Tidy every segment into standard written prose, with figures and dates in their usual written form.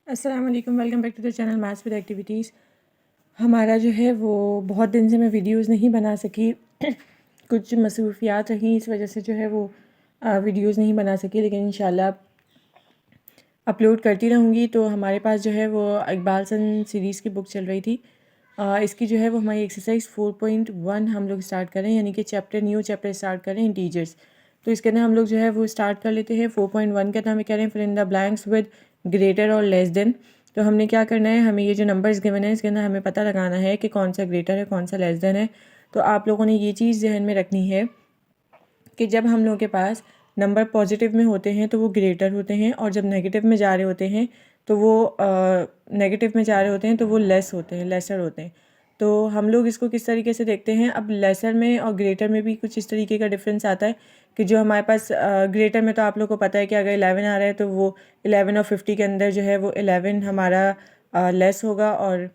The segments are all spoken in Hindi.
अस्सलाम वालेकुम, welcome back to the channel maths with activities. हमारा जो है वो बहुत दिन से मैं वीडियोस नहीं बना सकी कुछ मसरूफियात रहीं, इस वजह से जो है वो वीडियोस नहीं बना सकी, लेकिन इंशाल्लाह अपलोड करती रहूँगी। तो हमारे पास जो है वो इकबाल सन सीरीज़ की बुक चल रही थी। इसकी जो है वो हमारी एक्सरसाइज 4.1 हम लोग स्टार्ट करें, यानी कि न्यू चैप्टर स्टार्ट करें इंटीजर्स। तो इसके अंदर हम लोग जो है वो स्टार्ट कर लेते हैं। 4.1 के अंदर हमें कह रहे हैं fill in the blanks with greater और लेस देन। तो हमने क्या करना है, हमें ये जो नंबर्स गिवन है इसके अंदर हमें पता लगाना है कि कौन सा ग्रेटर है कौन सा लेस देन है। तो आप लोगों ने ये चीज़ जहन में रखनी है कि जब हम लोगों के पास नंबर पॉजिटिव में होते हैं तो वो ग्रेटर होते हैं, और जब नेगेटिव में जा रहे होते हैं तो वो नेगेटिव में जा रहे होते हैं तो वो लेस होते हैं, लेसर होते हैं। तो हम लोग इसको किस तरीके से देखते हैं, अब लेसर में और ग्रेटर में भी कुछ इस तरीके का डिफरेंस आता है कि जो हमारे पास ग्रेटर में तो आप लोग को पता है कि अगर 11 आ रहा है तो वो 11 और 50 के अंदर जो है वो 11 हमारा लेस होगा और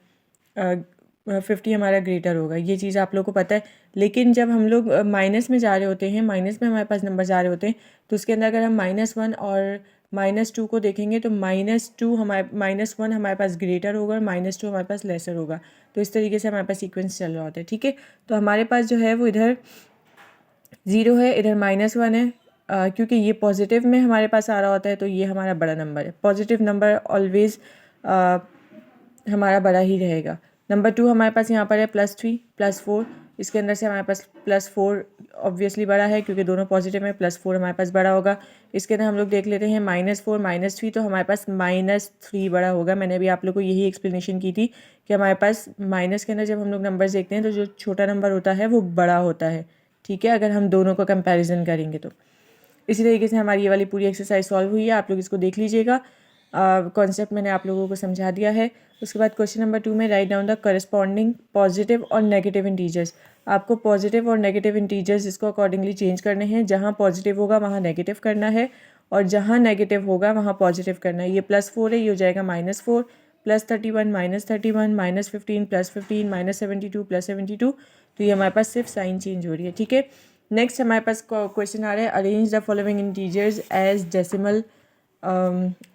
50 हमारा ग्रेटर होगा। ये चीज़ आप लोग को पता है। लेकिन जब हम लोग माइनस में जा रहे होते हैं, माइनस में हमारे पास नंबर जा रहे होते हैं, तो उसके अंदर अगर हम -1 और -2 को देखेंगे तो -1 हमारे पास ग्रेटर होगा और -2 हमारे पास लेसर होगा। तो इस तरीके से हमारे पास सीक्वेंस चल रहा होता है, ठीक है। तो हमारे पास जो है वो इधर 0 है, इधर -1 है। क्योंकि ये पॉजिटिव में हमारे पास आ रहा होता है तो ये हमारा बड़ा नंबर है। पॉजिटिव नंबर ऑलवेज़ हमारा बड़ा ही रहेगा। नंबर 2 हमारे पास यहाँ पर है +3 +4। इसके अंदर से हमारे पास +4 ऑब्वियसली बड़ा है क्योंकि दोनों पॉजिटिव में, +4 हमारे पास बड़ा होगा। इसके अंदर हम लोग देख लेते हैं -4 -3, तो हमारे पास -3 बड़ा होगा। मैंने अभी आप लोग को यही एक्सप्लेनेशन की थी कि हमारे पास माइनस के अंदर जब हम लोग नंबर्स देखते हैं तो जो छोटा नंबर होता है वो बड़ा होता है, ठीक है, अगर हम दोनों को कंपैरिजन करेंगे तो। इसी तरीके से हमारी ये वाली पूरी एक्सरसाइज सॉल्व हुई है, आप लोग इसको देख लीजिएगा। कॉन्सेप्ट मैंने आप लोगों को समझा दिया है। उसके बाद क्वेश्चन नंबर 2 में write down the corresponding positive और नेगेटिव इंटीजर्स। आपको पॉजिटिव और नेगेटिव इंटीजर्स इसको अकॉर्डिंगली चेंज करने हैं। जहाँ पॉजिटिव होगा वहाँ नेगेटिव करना है, और जहाँ नेगेटिव होगा वहाँ पॉजिटिव करना है। ये +4 है, ये हो जाएगा -4, +31 -31 -15 +15 -72 +72। तो ये हमारे पास सिर्फ साइन चेंज हो रही है, ठीक है। नेक्स्ट हमारे पास क्वेश्चन आ रहा है arrange the following integers as decimal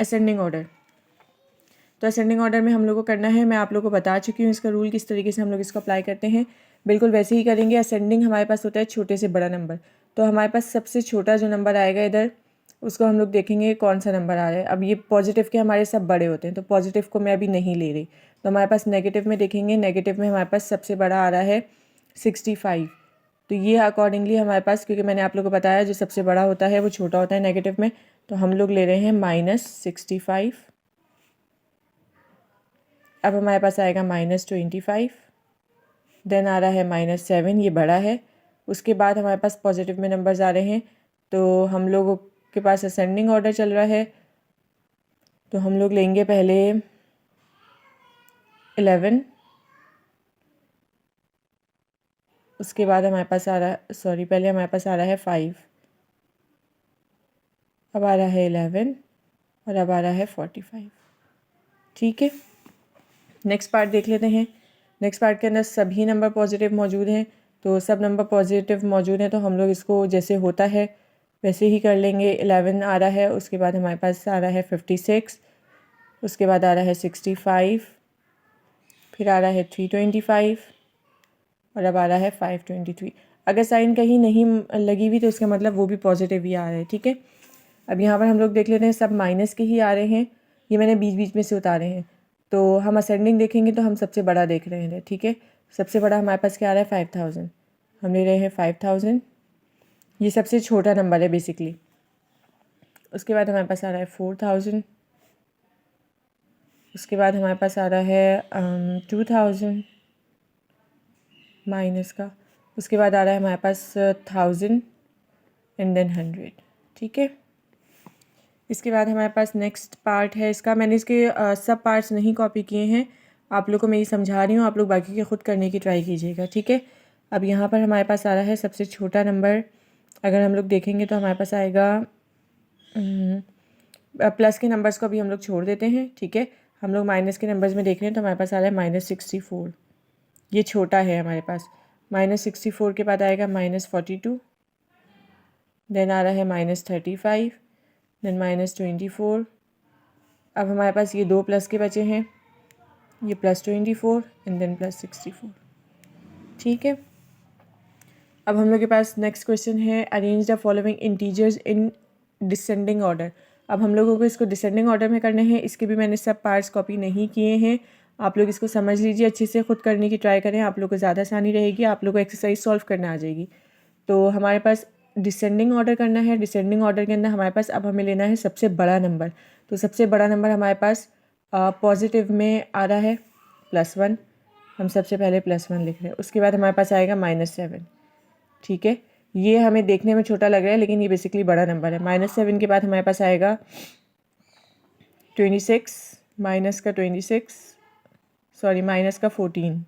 ascending order. तो असेंडिंग ऑर्डर में हम लोग को करना है, मैं आप लोग को बता चुकी हूँ इसका रूल किस तरीके से हम लोग इसको अप्लाई करते हैं। बिल्कुल वैसे ही करेंगे। असेंडिंग हमारे पास होता है छोटे से बड़ा नंबर, तो हमारे पास सबसे छोटा जो नंबर आएगा इधर उसको हम लोग देखेंगे कौन सा नंबर आ रहा है। अब ये पॉजिटिव के हमारे सब बड़े होते हैं तो पॉजिटिव को मैं अभी नहीं ले रही, तो हमारे पास नेगेटिव में देखेंगे। नेगेटिव में हमारे पास सबसे बड़ा आ रहा है 65। तो ये अकॉर्डिंगली हमारे पास, क्योंकि मैंने आप लोग को बताया जो सबसे बड़ा होता है वो छोटा होता है नेगेटिव में, तो हम लोग ले रहे हैं -65। अब हमारे पास आएगा -25, देन आ रहा है -7, ये बड़ा है। उसके बाद हमारे पास पॉजिटिव में नंबर्स आ रहे हैं, तो हम लोगों के पास असेंडिंग ऑर्डर चल रहा है, तो हम लोग लेंगे पहले 11, उसके बाद हमारे पास आ रहा है, सॉरी, पहले हमारे पास आ रहा है 5, अब आ रहा है 11, और अब आ रहा है 45, ठीक है। नेक्स्ट पार्ट देख लेते हैं। नेक्स्ट पार्ट के अंदर सभी नंबर पॉजिटिव मौजूद हैं, तो सब नंबर पॉजिटिव मौजूद हैं तो हम लोग इसको जैसे होता है वैसे ही कर लेंगे। 11 आ रहा है, उसके बाद हमारे पास आ रहा है 56, उसके बाद आ रहा है 65, फिर आ रहा है 325, और अब आ रहा है 523। अगर साइन कहीं नहीं लगी हुई तो इसका मतलब वो भी पॉजिटिव ही आ रहा है, ठीक है। अब यहाँ पर हम लोग देख लेते हैं, सब माइनस के ही आ रहे हैं, ये मैंने बीच बीच में से उतारे हैं। तो हम असेंडिंग देखेंगे तो हम सबसे बड़ा देख रहे हैं, ठीक है। सबसे बड़ा हमारे पास क्या आ रहा है 5000, हम ले रहे हैं 5000, ये सबसे छोटा नंबर है बेसिकली। उसके बाद हमारे पास आ रहा है 4000, उसके बाद हमारे पास आ रहा है 2000 माइनस का, उसके बाद आ रहा है हमारे पास 1000 एंड देन 100, ठीक है। इसके बाद हमारे पास नेक्स्ट पार्ट है इसका, मैंने इसके सब पार्ट्स नहीं कॉपी किए हैं, आप लोग को मैं ये समझा रही हूँ, आप लोग बाकी के खुद करने की ट्राई कीजिएगा, ठीक है। अब यहाँ पर हमारे पास आ रहा है सबसे छोटा नंबर, अगर हम लोग देखेंगे तो हमारे पास आएगा प्लस के नंबर्स को अभी हम लोग छोड़ देते हैं, ठीक है। हम लोग माइनस के नंबर्स में देख रहे हैं तो हमारे पास आ रहा है -64, ये छोटा है हमारे पास। -64 के बाद आएगा -42, देन आ रहा है -35, देन -24, अब हमारे पास ये 2 प्लस के बचे हैं, ये +24 एंड देन +64। ठीक है, अब हम लोग के पास नेक्स्ट क्वेश्चन है, arrange the following integers in descending order. अब हम लोगों को इसको डिसेंडिंग ऑर्डर में करने हैं। इसके भी मैंने सब पार्ट्स कॉपी नहीं किए हैं, आप लोग इसको समझ लीजिए, अच्छे से खुद करने की ट्राई करें, आप लोग को ज़्यादा आसानी रहेगी, आप लोग को एक्सरसाइज सॉल्व करना आ जाएगी। तो हमारे पास डिसेंडिंग ऑर्डर करना है। डिसेंडिंग ऑर्डर के अंदर हमारे पास अब हमें लेना है सबसे बड़ा नंबर। तो सबसे बड़ा नंबर हमारे पास पॉजिटिव में आ रहा है +1, हम सबसे पहले +1 लिख रहे हैं। उसके बाद हमारे पास आएगा -7। ठीक है, ये हमें देखने में छोटा लग रहा है लेकिन ये बेसिकली बड़ा नंबर है। -7 के बाद हमारे पास आएगा 26, -14,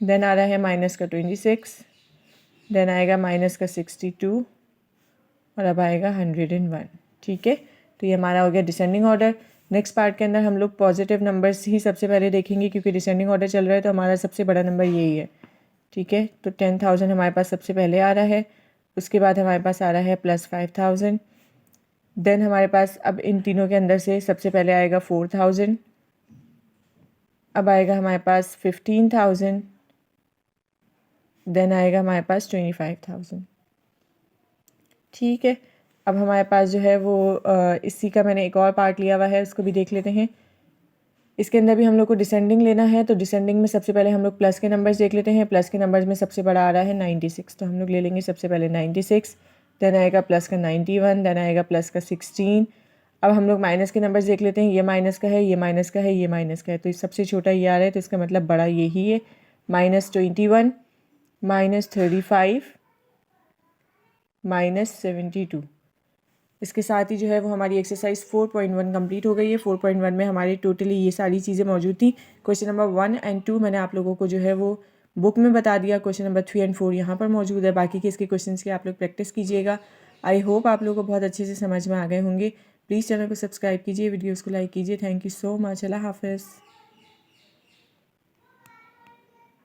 देन आ रहा है -26, देन आएगा -62 और अब आएगा 101। ठीक है, तो ये हमारा हो गया डिसेंडिंग ऑर्डर। नेक्स्ट पार्ट के अंदर हम लोग पॉजिटिव नंबर्स ही सबसे पहले देखेंगे क्योंकि डिसेंडिंग ऑर्डर चल रहा है, तो हमारा सबसे बड़ा नंबर यही है। ठीक है, तो 10,000 हमारे पास सबसे पहले आ रहा है। उसके बाद हमारे पास आ रहा है +5,000, देन हमारे पास अब इन तीनों के अंदर से सबसे पहले आएगा 4,000, अब आएगा हमारे पास 15,000, देन आएगा हमारे पास 25,000। ठीक है, अब हमारे पास जो है वो इसी का मैंने एक और पार्ट लिया हुआ है, उसको भी देख लेते हैं। इसके अंदर भी हम लोग को डिसेंडिंग लेना है, तो डिसेंडिंग में सबसे पहले हम लोग प्लस के नंबर्स देख लेते हैं। प्लस के नंबर्स में सबसे बड़ा आ रहा है 96, तो हम लोग ले लेंगे सबसे पहले 96, देन आएगा प्लस का 91, देन आएगा प्लस का 16। अब हम लोग माइनस के नंबर्स देख लेते हैं, ये माइनस का है, ये माइनस का है, ये माइनस का है, तो सबसे छोटा ये आ रहा है, तो इसका मतलब बड़ा यही है। -21, -35, -72। इसके साथ ही जो है वो हमारी एक्सरसाइज 4.1 कंप्लीट हो गई है। 4.1 में हमारी टोटली ये सारी चीज़ें मौजूद थी। क्वेश्चन नंबर 1 एंड 2 मैंने आप लोगों को जो है वो बुक में बता दिया। क्वेश्चन नंबर 3 एंड 4 यहाँ पर मौजूद है। बाकी के इसके क्वेश्चंस की आप लोग प्रैक्टिस कीजिएगा। आई होप आप लोगों को बहुत अच्छे से समझ में आ गए होंगे। प्लीज़ चैनल को सब्सक्राइब कीजिए, वीडियोज़ को लाइक कीजिए। Thank you so much. अल्लाह हाफ़िज़।